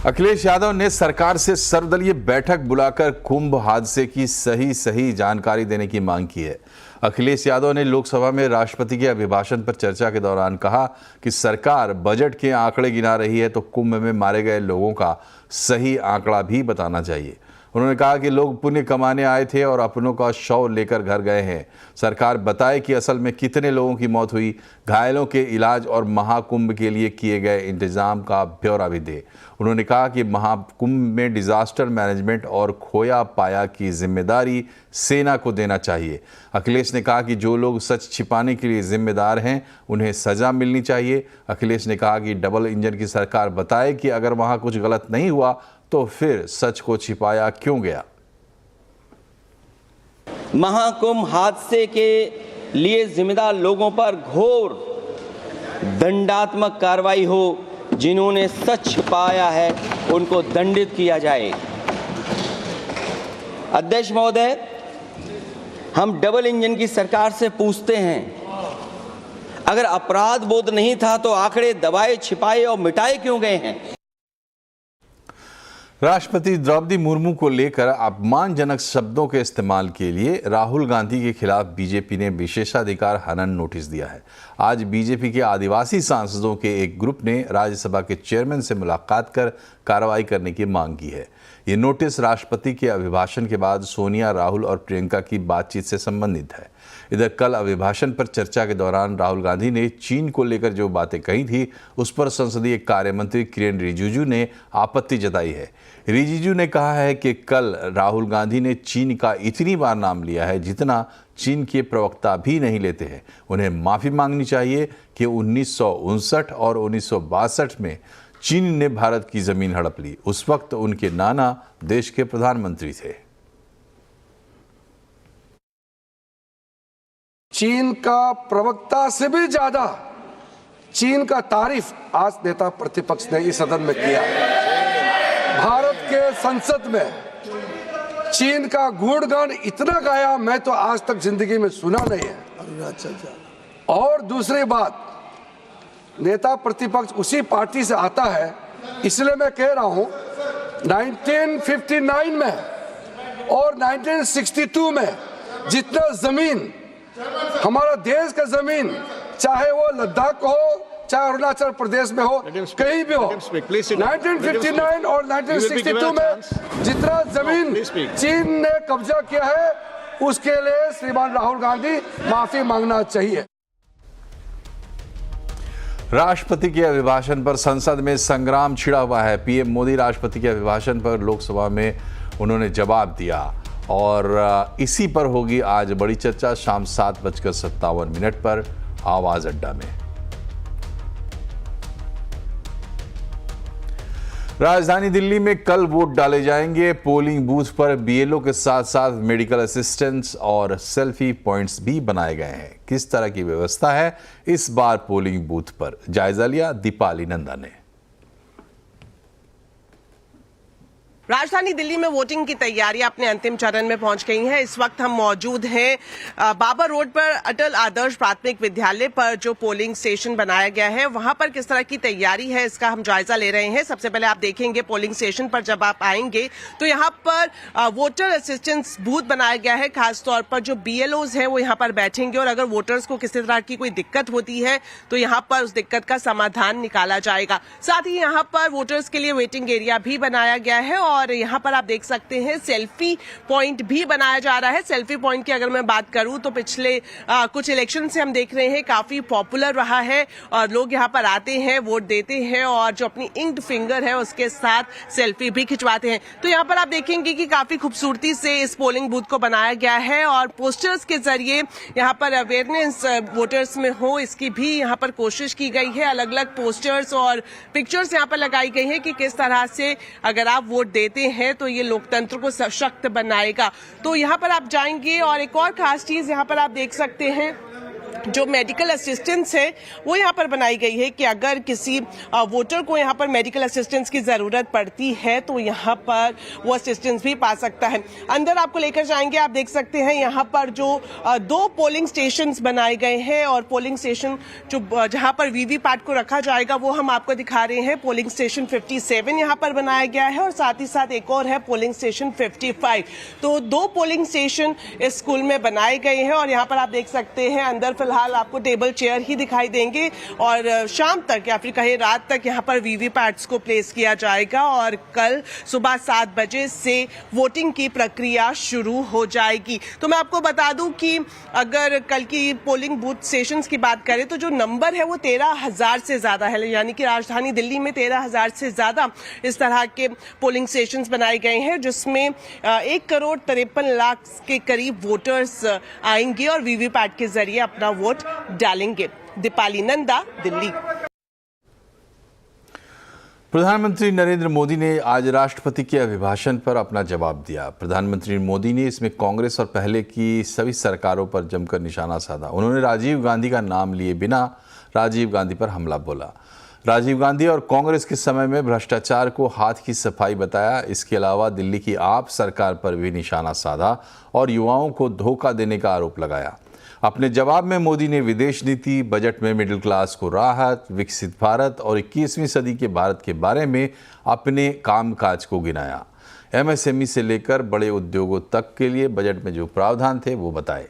अखिलेश यादव ने सरकार से सर्वदलीय बैठक बुलाकर कुंभ हादसे की सही जानकारी देने की मांग की है। अखिलेश यादव ने लोकसभा में राष्ट्रपति के अभिभाषण पर चर्चा के दौरान कहा कि सरकार बजट के आंकड़े गिना रही है तो कुंभ में मारे गए लोगों का सही आंकड़ा भी बताना चाहिए। उन्होंने कहा कि लोग पुण्य कमाने आए थे और अपनों का शव लेकर घर गए हैं। सरकार बताए कि असल में कितने लोगों की मौत हुई, घायलों के इलाज और महाकुंभ के लिए किए गए इंतजाम का ब्यौरा भी दे। उन्होंने कहा कि महाकुंभ में डिजास्टर मैनेजमेंट और खोया पाया की जिम्मेदारी सेना को देना चाहिए। अखिलेश ने कहा कि जो लोग सच छिपाने के लिए जिम्मेदार हैं उन्हें सजा मिलनी चाहिए। अखिलेश ने कहा कि डबल इंजन की सरकार बताए कि अगर वहां कुछ गलत नहीं हुआ तो फिर सच को छिपाया क्यों गया। महाकुंभ हादसे के लिए जिम्मेदार लोगों पर घोर दंडात्मक कार्रवाई हो। जिन्होंने सच छिपाया है उनको दंडित किया जाए। अध्यक्ष महोदय, हम डबल इंजन की सरकार से पूछते हैं, अगर अपराध बोध नहीं था तो आंकड़े दबाए, छिपाए और मिटाए क्यों गए हैं? राष्ट्रपति द्रौपदी मुर्मू को लेकर अपमानजनक शब्दों के इस्तेमाल के लिए राहुल गांधी के खिलाफ बीजेपी ने विशेषाधिकार हनन नोटिस दिया है। आज बीजेपी के आदिवासी सांसदों के एक ग्रुप ने राज्यसभा के चेयरमैन से मुलाकात कर कार्रवाई करने की मांग की है। ये नोटिस राष्ट्रपति के अभिभाषण के बाद सोनिया, राहुल और प्रियंका की बातचीत से संबंधित है। इधर कल अभिभाषण पर चर्चा के दौरान राहुल गांधी ने चीन को लेकर जो बातें कही थी उस पर संसदीय कार्य मंत्री किरेन रिजिजू ने आपत्ति जताई है। रिजिजू ने कहा है कि कल राहुल गांधी ने चीन का इतनी बार नाम लिया है जितना चीन के प्रवक्ता भी नहीं लेते हैं। उन्हें माफी मांगनी चाहिए कि 1959 और 1962 में चीन ने भारत की जमीन हड़प ली। उस वक्त उनके नाना देश के प्रधानमंत्री थे। चीन का प्रवक्ता से भी ज्यादा चीन का तारीफ आज नेता प्रतिपक्ष ने इस सदन में किया। भारत के संसद में चीन का गुणगान इतना गाया मैं तो आज तक जिंदगी में सुना नहीं है। और दूसरी बात, नेता प्रतिपक्ष उसी पार्टी से आता है, इसलिए मैं कह रहा हूं 1959 में और 1962 में जितना जमीन हमारा देश का जमीन, चाहे वो लद्दाख हो चाहे अरुणाचल प्रदेश में हो, कहीं भी हो, 1959 और 1962 में जितना जमीन चीन ने कब्जा किया है उसके लिए श्रीमान राहुल गांधी माफी मांगना चाहिए। राष्ट्रपति के अभिभाषण पर संसद में संग्राम छिड़ा हुआ है। पीएम मोदी राष्ट्रपति के अभिभाषण पर लोकसभा में उन्होंने जवाब दिया और इसी पर होगी आज बड़ी चर्चा शाम 7:57 पर आवाज अड्डा में। राजधानी दिल्ली में कल वोट डाले जाएंगे। पोलिंग बूथ पर बीएलओ के साथ साथ मेडिकल असिस्टेंट्स और सेल्फी पॉइंट्स भी बनाए गए हैं। किस तरह की व्यवस्था है इस बार पोलिंग बूथ पर, जायजा लिया दीपाली नंदा ने। राजधानी दिल्ली में वोटिंग की तैयारियां अपने अंतिम चरण में पहुंच गई हैं। इस वक्त हम मौजूद हैं बाबर रोड पर अटल आदर्श प्राथमिक विद्यालय पर जो पोलिंग स्टेशन बनाया गया है वहां पर किस तरह की तैयारी है इसका हम जायजा ले रहे हैं। सबसे पहले आप देखेंगे पोलिंग स्टेशन पर जब आप आएंगे तो यहां पर वोटर असिस्टेंस बूथ बनाया गया है। खासतौर पर जो बीएलओज हैं वो यहां पर बैठेंगे और अगर वोटर्स को किसी तरह की कोई दिक्कत होती है तो यहां पर उस दिक्कत का समाधान निकाला जाएगा। साथ ही यहां पर वोटर्स के लिए वेटिंग एरिया भी बनाया गया है और यहां पर आप देख सकते हैं सेल्फी पॉइंट भी बनाया जा रहा है। सेल्फी पॉइंट की अगर मैं बात करूं तो पिछले कुछ इलेक्शन से हम देख रहे हैं काफी पॉपुलर रहा है और लोग यहां पर आते हैं, वोट देते हैं और जो अपनी इंक्ड फिंगर है उसके साथ सेल्फी भी खिंचवाते हैं। तो यहां पर आप देखेंगे कि काफी खूबसूरती से इस पोलिंग बूथ को बनाया गया है और पोस्टर्स के जरिए यहां पर अवेयरनेस वोटर्स में हो इसकी भी यहां पर कोशिश की गई है। अलग अलग पोस्टर्स और पिक्चर्स यहां पर लगाई गई है कि किस तरह से अगर आप वोट देते हैं तो ये लोकतंत्र को सशक्त बनाएगा। तो यहाँ पर आप जाएंगे और एक और खास चीज यहाँ पर आप देख सकते हैं जो मेडिकल असिस्टेंस है वो यहाँ पर बनाई गई है कि अगर किसी वोटर को यहाँ पर मेडिकल असिस्टेंस की जरूरत पड़ती है तो यहाँ पर वो असिस्टेंस भी पा सकता है। अंदर आपको लेकर जाएंगे, आप देख सकते हैं यहाँ पर जो 2 पोलिंग स्टेशंस बनाए गए हैं और पोलिंग स्टेशन जो जहाँ पर वीवीपैट को रखा जाएगा वो हम आपको दिखा रहे हैं। पोलिंग स्टेशन 57 यहाँ पर बनाया गया है और साथ ही साथ एक और है पोलिंग स्टेशन 55। तो 2 पोलिंग स्टेशन इस स्कूल में बनाए गए हैं और यहाँ पर आप देख सकते हैं अंदर फिलहाल आपको टेबल चेयर ही दिखाई देंगे और शाम तक या फिर कहे रात तक यहाँ पर वीवीपैट्स को प्लेस किया जाएगा और कल सुबह 7 बजे से वोटिंग की प्रक्रिया शुरू हो जाएगी। तो मैं आपको बता दूं कि अगर कल की पोलिंग बूथ सेशंस की बात करें तो जो नंबर है वो 13,000 से ज्यादा है, यानी कि राजधानी दिल्ली में 13,000 से ज्यादा इस तरह के पोलिंग स्टेशंस बनाए गए हैं जिसमें 1,53,00,000 के करीब वोटर्स आएंगे और वीवीपैट के जरिए अपना वोट डालेंगे। दीपाली नंदा, दिल्ली। प्रधानमंत्री नरेंद्र मोदी ने आज राष्ट्रपति के अभिभाषण पर अपना जवाब दिया। प्रधानमंत्री मोदी ने इसमें कांग्रेस और पहले की सभी सरकारों पर जमकर निशाना साधा। उन्होंने राजीव गांधी का नाम लिए बिना राजीव गांधी पर हमला बोला। राजीव गांधी और कांग्रेस के समय में भ्रष्टाचार को हाथ की सफाई बताया। इसके अलावा दिल्ली की आप सरकार पर भी निशाना साधा और युवाओं को धोखा देने का आरोप लगाया। अपने जवाब में मोदी ने विदेश नीति, बजट में मिडिल क्लास को राहत, विकसित भारत और 21वीं सदी के भारत के बारे में अपने कामकाज को गिनाया। एमएसएमई से लेकर बड़े उद्योगों तक के लिए बजट में जो प्रावधान थे वो बताए।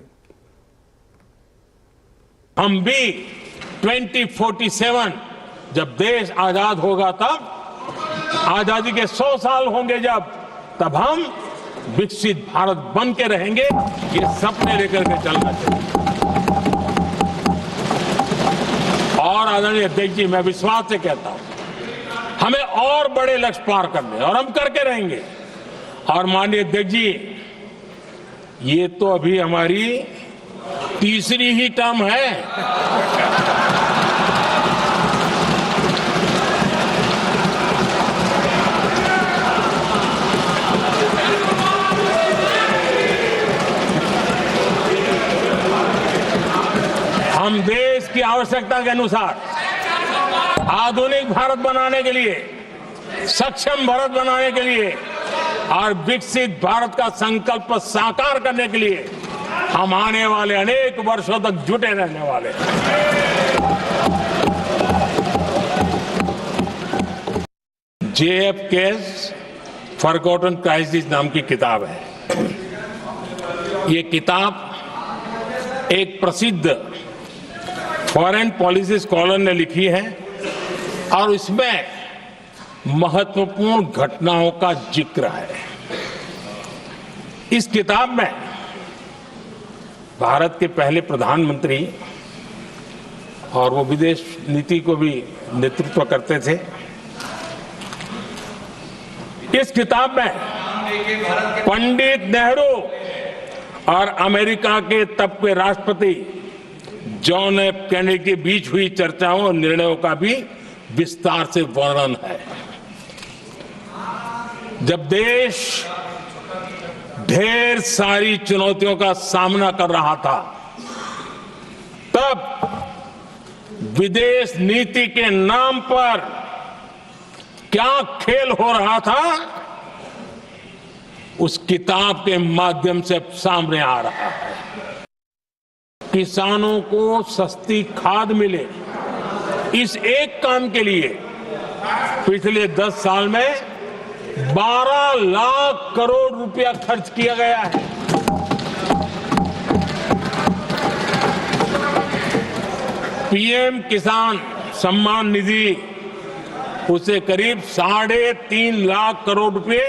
हम भी 2047 जब देश आजाद होगा, तब आजादी के 100 साल होंगे तब हम विकसित भारत बन के रहेंगे। ये सपने लेकर के चलना चाहिए। और आदरणीय अध्यक्ष जी, मैं विश्वास से कहता हूं हमें और बड़े लक्ष्य पार करने और हम करके रहेंगे। और माननीय अध्यक्ष जी, ये तो अभी हमारी तीसरी ही टर्म है। हम देश की आवश्यकता के अनुसार आधुनिक भारत बनाने के लिए, सक्षम भारत बनाने के लिए और विकसित भारत का संकल्प साकार करने के लिए हम आने वाले अनेक वर्षों तक जुटे रहने वाले हैं। JFK's फॉरगॉटन क्राइसिस नाम की किताब है। ये किताब एक प्रसिद्ध फॉरेन पॉलिसी स्कॉलर ने लिखी है और इसमें महत्वपूर्ण घटनाओं का जिक्र है। इस किताब में भारत के पहले प्रधानमंत्री और वो विदेश नीति को भी नेतृत्व करते थे। इस किताब में पंडित नेहरू और अमेरिका के तब के राष्ट्रपति जॉन एफ कैनेडी के बीच हुई चर्चाओं और निर्णयों का भी विस्तार से वर्णन है। जब देश ढेर सारी चुनौतियों का सामना कर रहा था, तब विदेश नीति के नाम पर क्या खेल हो रहा था, उस किताब के माध्यम से सामने आ रहा है। किसानों को सस्ती खाद मिले, इस एक काम के लिए पिछले 10 साल में 12 लाख करोड़ रुपया खर्च किया गया है। पीएम किसान सम्मान निधि, उसे करीब 3.5 लाख करोड़ रुपए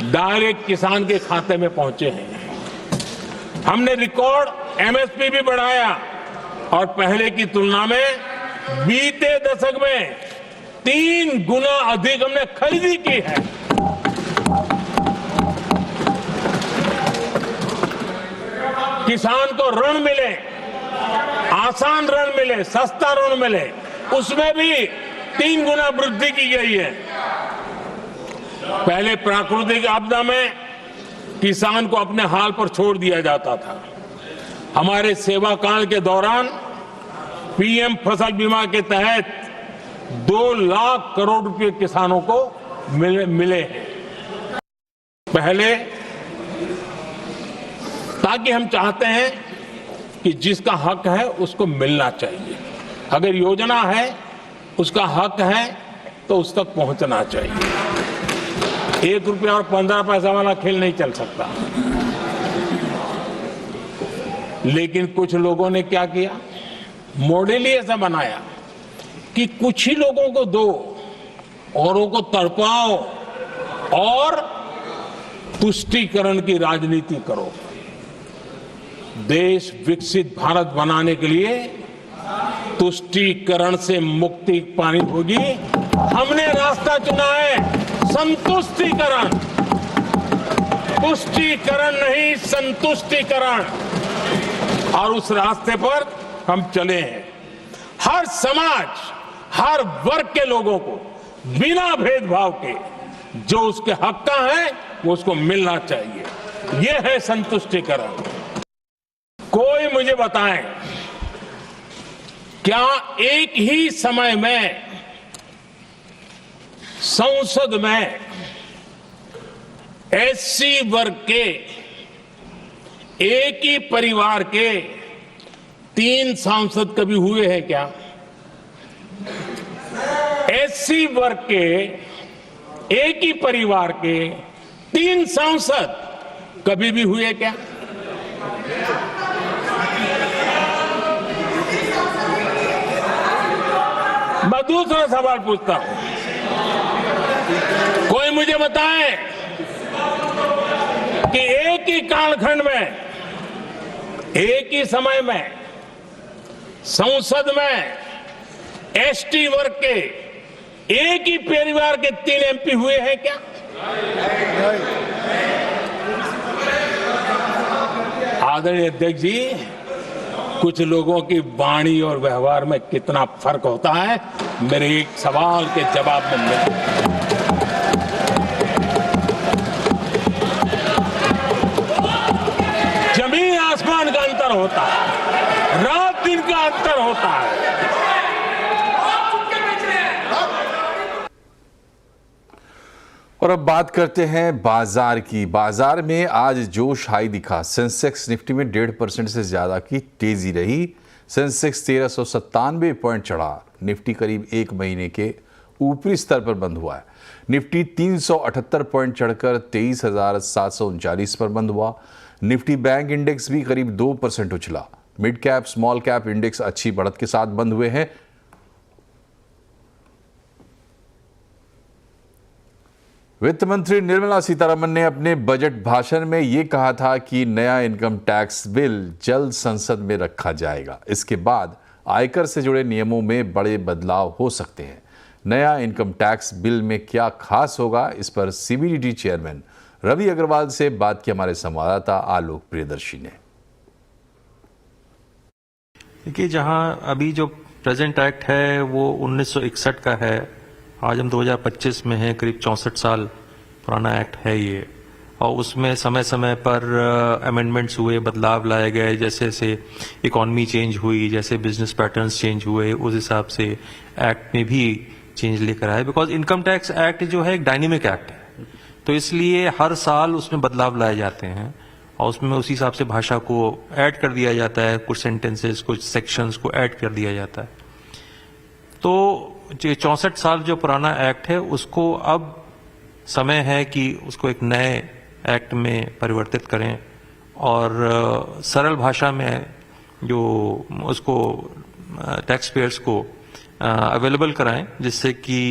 डायरेक्ट किसान के खाते में पहुंचे हैं। हमने रिकॉर्ड एमएसपी भी बढ़ाया और पहले की तुलना में बीते दशक में 3 गुना अधिक हमने खरीदी की है। किसान को ऋण मिले, आसान ऋण मिले, सस्ता ऋण मिले, उसमें भी 3 गुना वृद्धि की गई है। पहले प्राकृतिक आपदा में किसान को अपने हाल पर छोड़ दिया जाता था, हमारे सेवा काल के दौरान पीएम फसल बीमा के तहत 2 लाख करोड़ रुपए किसानों को मिले हैं। पहले ताकि हम चाहते हैं कि जिसका हक है उसको मिलना चाहिए। अगर योजना है, उसका हक है, तो उस तक पहुंचना चाहिए। 1 रुपया और 15 पैसा वाला खेल नहीं चल सकता। लेकिन कुछ लोगों ने क्या किया, मॉडल ही ऐसा बनाया कि कुछ ही लोगों को दो, औरों को तड़पाओ और तुष्टीकरण की राजनीति करो। देश विकसित भारत बनाने के लिए तुष्टीकरण से मुक्ति पानी होगी। हमने रास्ता चुना है संतुष्टीकरण, तुष्टीकरण नहीं, संतुष्टीकरण, और उस रास्ते पर हम चले हैं। हर समाज, हर वर्ग के लोगों को बिना भेदभाव के जो उसके हक का है वो उसको मिलना चाहिए। ये है संतुष्टीकरण। कोई मुझे बताएं, क्या एक ही समय में संसद में एससी वर्ग के एक ही परिवार के 3 सांसद कभी हुए हैं क्या? एससी वर्ग के एक ही परिवार के 3 सांसद कभी भी हुए क्या? मैं दूसरा सवाल पूछता हूं, कोई मुझे बताए कि एक ही कालखंड में, एक ही समय में संसद में एसटी वर्ग के एक ही परिवार के 3 एमपी हुए हैं क्या? आदरणीय अध्यक्ष जी, कुछ लोगों की वाणी और व्यवहार में कितना फर्क होता है, मेरे एक सवाल के जवाब में मिला। जमीन आसमान का अंतर होता है, रात दिन का अंतर होता है। और अब बात करते हैं बाजार की। बाजार में आज जोश हाई दिखा। सेंसेक्स निफ्टी में 1.5% से ज्यादा की तेजी रही। सेंसेक्स 1397 पॉइंट चढ़ा। निफ्टी करीब 1 महीने के ऊपरी स्तर पर बंद हुआ है। निफ्टी 378 पॉइंट चढ़कर 23,739 पर बंद हुआ। निफ्टी बैंक इंडेक्स भी करीब 2% उछला। Mid cap small cap index अच्छी बढ़त के साथ बंद हुए हैं। वित्त मंत्री निर्मला सीतारमण ने अपने बजट भाषण में यह कहा था कि नया इनकम टैक्स बिल जल्द संसद में रखा जाएगा। इसके बाद आयकर से जुड़े नियमों में बड़े बदलाव हो सकते हैं। नया इनकम टैक्स बिल में क्या खास होगा, इस पर सीबीडीटी चेयरमैन रवि अग्रवाल से बात की हमारे संवाददाता आलोक प्रियदर्शी ने। देखिए, जहां अभी जो प्रेजेंट एक्ट है वो 1961 का है, आज हम 2025 में हैं, करीब 64 साल पुराना एक्ट है ये, और उसमें समय समय पर अमेंडमेंट्स हुए, बदलाव लाए गए, जैसे जैसे इकॉनमी चेंज हुई, जैसे बिजनेस पैटर्न्स चेंज हुए, उस हिसाब से एक्ट में भी चेंज लेकर आए। बिकॉज इनकम टैक्स एक्ट जो है एक डायनेमिक एक्ट है, तो इसलिए हर साल उसमें बदलाव लाए जाते हैं और उसमें उसी हिसाब से भाषा को ऐड कर दिया जाता है, कुछ सेंटेंसेस, कुछ सेक्शंस को ऐड कर दिया जाता है। तो 64 साल जो पुराना एक्ट है उसको अब समय है कि उसको एक नए एक्ट में परिवर्तित करें और सरल भाषा में जो उसको टैक्स पेयर्स को अवेलेबल कराएं, जिससे कि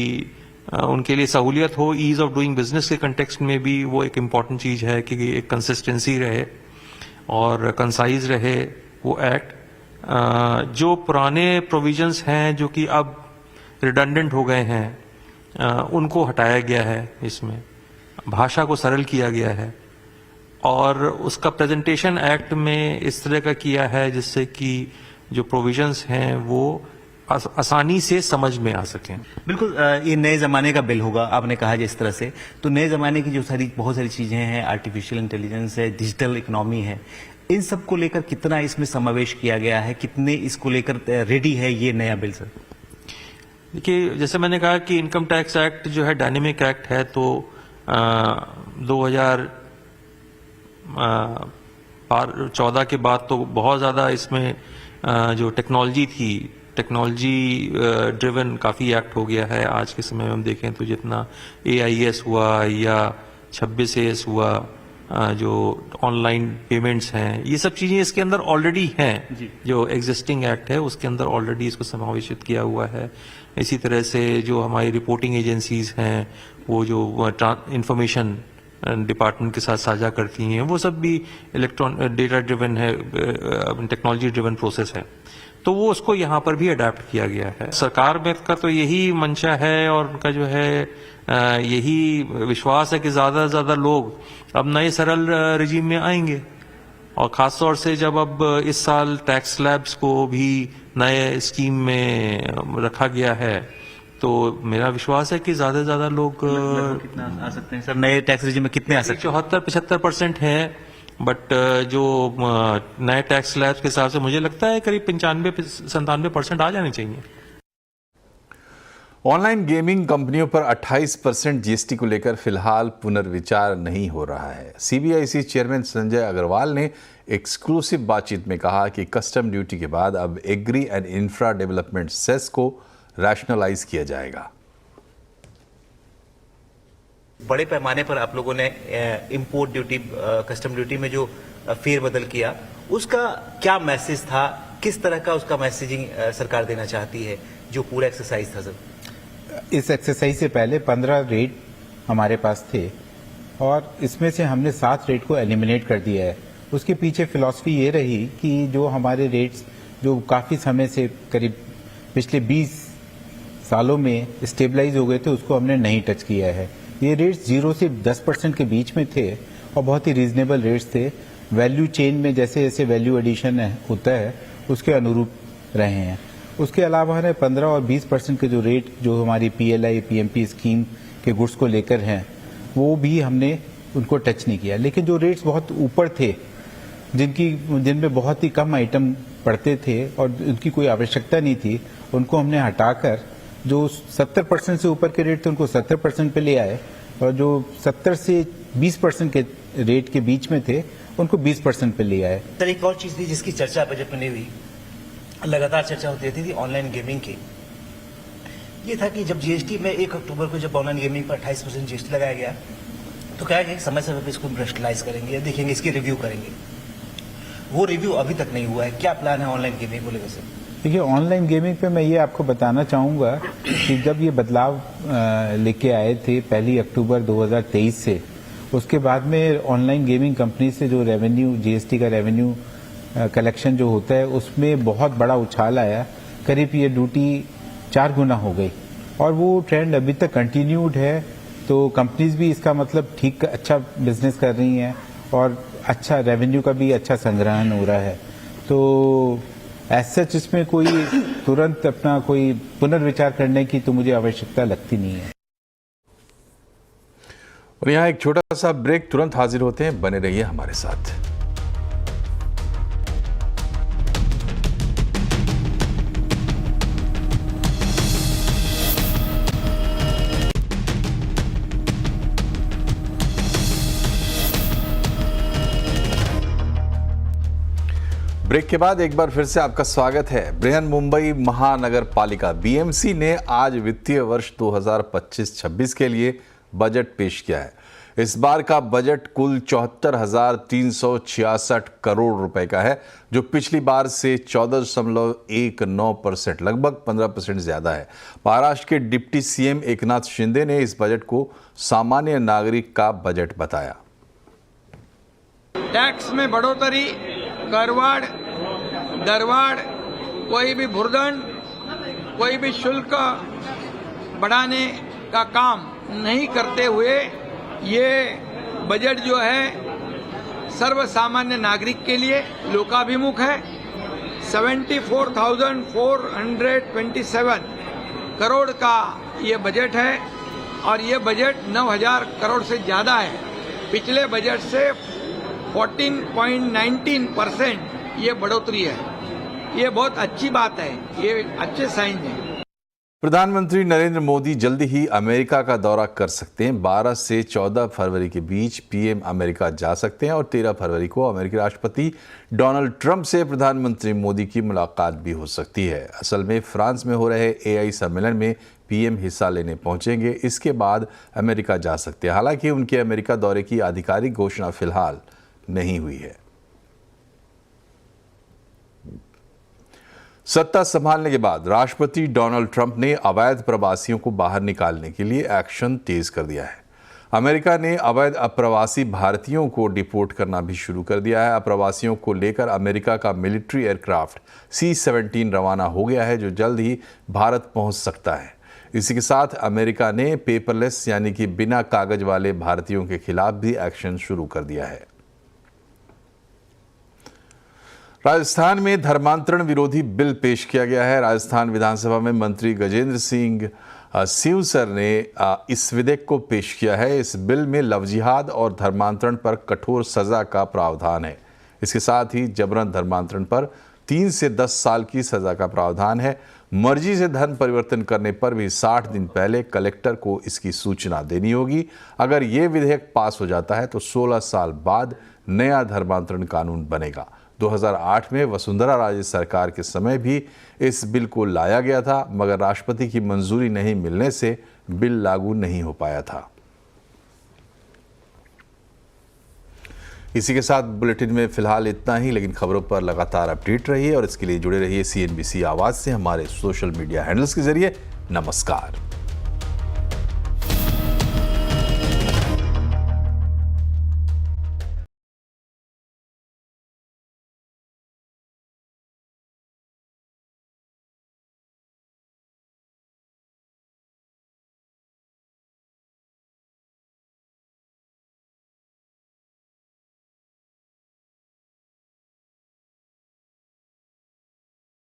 उनके लिए सहूलियत हो। ईज ऑफ डूइंग बिजनेस के कंटेक्स्ट में भी वो एक इम्पॉर्टेंट चीज है कि एक कंसिस्टेंसी रहे और कंसाइज रहे वो एक्ट। जो पुराने प्रोविजंस हैं जो कि अब रिडंडेंट हो गए हैं, उनको हटाया गया है, इसमें भाषा को सरल किया गया है और उसका प्रेजेंटेशन एक्ट में इस तरह का किया है जिससे कि जो प्रोविजंस हैं वो आसानी से समझ में आ सकें। बिल्कुल, ये नए ज़माने का बिल होगा, आपने कहा जिस तरह से, तो नए ज़माने की जो बहुत सारी चीज़ें हैं, आर्टिफिशियल इंटेलिजेंस है, डिजिटल इकोनॉमी है, इन सब को लेकर कितना इसमें समावेश किया गया है, कितने इसको लेकर रेडी है ये नया बिल सर? देखिए, जैसे मैंने कहा कि इनकम टैक्स एक्ट जो है डायनेमिक एक्ट है, तो 2014 के बाद तो बहुत ज़्यादा इसमें जो टेक्नोलॉजी थी, टेक्नोलॉजी ड्रिवन काफ़ी एक्ट हो गया है। आज के समय में हम देखें तो जितना AIS हुआ या 26AS हुआ, जो ऑनलाइन पेमेंट्स हैं, ये सब चीज़ें इसके अंदर ऑलरेडी हैं। जो एग्जिस्टिंग एक्ट है उसके अंदर ऑलरेडी इसको समावेशित किया हुआ है। इसी तरह से जो हमारी रिपोर्टिंग एजेंसीज हैं, वो जो इंफॉर्मेशन डिपार्टमेंट के साथ साझा करती हैं, वो सब भी डेटा ड्रिवन है, टेक्नोलॉजी ड्रिवन प्रोसेस है, तो वो उसको यहाँ पर भी अडेप्ट किया गया है। सरकार में का तो यही मंशा है और उनका जो है यही विश्वास है कि ज्यादा से ज्यादा लोग अब नए सरल रिजीम में आएंगे, और खासतौर से जब अब इस साल टैक्स स्लैब्स को भी नए स्कीम में रखा गया है, तो मेरा विश्वास है कि ज्यादा से ज्यादा लोग कितना आ सकते हैं सर? नए टैक्स रेजिम में कितने आ सकते हैं? 74-75% है, बट जो नए टैक्स स्लैब्स के हिसाब से मुझे लगता है करीब 95-97% आ जाने चाहिए। ऑनलाइन गेमिंग कंपनियों पर 28% GST को लेकर फिलहाल पुनर्विचार नहीं हो रहा है। CBIC चेयरमैन संजय अग्रवाल ने एक्सक्लूसिव बातचीत में कहा कि कस्टम ड्यूटी के बाद अब agri and infra development cess को रैशनलाइज किया जाएगा। बड़े पैमाने पर आप लोगों ने इंपोर्ट ड्यूटी, कस्टम ड्यूटी में जो फेरबदल किया, उसका क्या मैसेज था? किस तरह का उसका मैसेजिंग सरकार देना चाहती है? जो पूरा एक्सरसाइज था सर, इस एक्सरसाइज से पहले 15 रेट हमारे पास थे और इसमें से हमने 7 रेट को एलिमिनेट कर दिया है। उसके पीछे फिलॉसफी ये रही कि जो हमारे रेट्स जो काफ़ी समय से करीब पिछले 20 सालों में स्टेबलाइज हो गए थे, उसको हमने नहीं टच किया है। ये रेट्स 0 से 10% के बीच में थे और बहुत ही रीजनेबल रेट्स थे। वैल्यू चेन में जैसे जैसे वैल्यू एडिशन होता है उसके अनुरूप रहे हैं। उसके अलावा है 15 और 20% के जो रेट जो हमारी PLI PMP स्कीम के गुड्स को लेकर हैं, वो भी हमने उनको टच नहीं किया। लेकिन जो रेट्स बहुत ऊपर थे, जिनमें बहुत ही कम आइटम पड़ते थे और उनकी कोई आवश्यकता नहीं थी, उनको हमने हटाकर जो 70% से ऊपर के रेट थे उनको 70% पे ले आए, और जो 70 से 20% के रेट के बीच में थे उनको 20% पे ले आए। सर एक और चीज थी जिसकी चर्चा बजट में नहीं हुई, लगातार चर्चा होती रहती थी ऑनलाइन गेमिंग की। ये था कि जब GST में 1 अक्टूबर को जब ऑनलाइन गेमिंग पर 28% GST लगाया गया, तो क्या है समय समय पर इसको रैशनलाइज करेंगे, देखेंगे, इसकी रिव्यू करेंगे। वो रिव्यू अभी तक नहीं हुआ है। क्या प्लान है ऑनलाइन गेमिंग को लेकर? देखिए, ऑनलाइन गेमिंग पे मैं ये आपको बताना चाहूँगा कि जब ये बदलाव लेके आए थे 1 अक्टूबर 2023 से, उसके बाद में ऑनलाइन गेमिंग कंपनी से जो रेवेन्यू, GST का रेवेन्यू कलेक्शन जो होता है, उसमें बहुत बड़ा उछाल आया। करीब ये ड्यूटी 4 गुना हो गई और वो ट्रेंड अभी तक कंटिन्यूड है। तो कंपनीज भी इसका मतलब ठीक अच्छा बिजनेस कर रही हैं और अच्छा रेवेन्यू का भी अच्छा संग्रहण हो रहा है। तो एज सच इसमें कोई तुरंत अपना कोई पुनर्विचार करने की तो मुझे आवश्यकता लगती नहीं है। और यहाँ एक छोटा सा ब्रेक, तुरंत हाजिर होते हैं, बने रहिए हमारे साथ। ब्रेक के बाद एक बार फिर से आपका स्वागत है। बृहन-मुंबई महानगर पालिका BMC ने आज वित्तीय वर्ष 2025-26 के लिए बजट पेश किया है। इस बार का बजट कुल 74,366 करोड़ रुपए का है, जो पिछली बार से 14.19%, लगभग 15% ज्यादा है। महाराष्ट्र के डिप्टी CM एकनाथ शिंदे ने इस बजट को सामान्य नागरिक का बजट बताया। टैक्स में बढ़ोतरी, करवाड़, दरवाड़, कोई भी भुर्दंड, कोई भी शुल्क बढ़ाने का काम नहीं करते हुए ये बजट जो है सर्वसामान्य नागरिक के लिए लोकाभिमुख है। 74,427 करोड़ का ये बजट है और ये बजट 9,000 करोड़ से ज्यादा है। पिछले बजट से 14.19% ये बढ़ोतरी है। ये बहुत अच्छी बात है, ये अच्छे साइन है। प्रधानमंत्री नरेंद्र मोदी जल्दी ही अमेरिका का दौरा कर सकते हैं। 12 से 14 फरवरी के बीच पीएम अमेरिका जा सकते हैं और 13 फरवरी को अमेरिकी राष्ट्रपति डोनाल्ड ट्रंप से प्रधानमंत्री मोदी की मुलाकात भी हो सकती है। असल में फ्रांस में हो रहे एआई सम्मेलन में पीएम हिस्सा लेने पहुंचेंगे। इसके बाद अमेरिका जा सकते हैं। हालांकि उनके अमेरिका दौरे की आधिकारिक घोषणा फिलहाल नहीं हुई है। सत्ता संभालने के बाद राष्ट्रपति डोनाल्ड ट्रंप ने अवैध प्रवासियों को बाहर निकालने के लिए एक्शन तेज कर दिया है। अमेरिका ने अवैध अप्रवासी भारतीयों को डिपोर्ट करना भी शुरू कर दिया है। अप्रवासियों को लेकर अमेरिका का मिलिट्री एयरक्राफ्ट C-17 रवाना हो गया है, जो जल्द ही भारत पहुंच सकता है। इसी के साथ अमेरिका ने पेपरलेस यानी कि बिना कागज वाले भारतीयों के खिलाफ भी एक्शन शुरू कर दिया है। राजस्थान में धर्मांतरण विरोधी बिल पेश किया गया है। राजस्थान विधानसभा में मंत्री गजेंद्र सिंह सिंवसर ने इस विधेयक को पेश किया है। इस बिल में लव जिहाद और धर्मांतरण पर कठोर सजा का प्रावधान है। इसके साथ ही जबरन धर्मांतरण पर 3 से 10 साल की सजा का प्रावधान है। मर्जी से धर्म परिवर्तन करने पर भी 60 दिन पहले कलेक्टर को इसकी सूचना देनी होगी। अगर ये विधेयक पास हो जाता है तो 16 साल बाद नया धर्मांतरण कानून बनेगा। 2008 में वसुंधरा राजे सरकार के समय भी इस बिल को लाया गया था, मगर राष्ट्रपति की मंजूरी नहीं मिलने से बिल लागू नहीं हो पाया था। इसी के साथ बुलेटिन में फिलहाल इतना ही, लेकिन खबरों पर लगातार अपडेट रहिए और इसके लिए जुड़े रहिए CNBC आवाज से हमारे सोशल मीडिया हैंडल्स के जरिए। नमस्कार।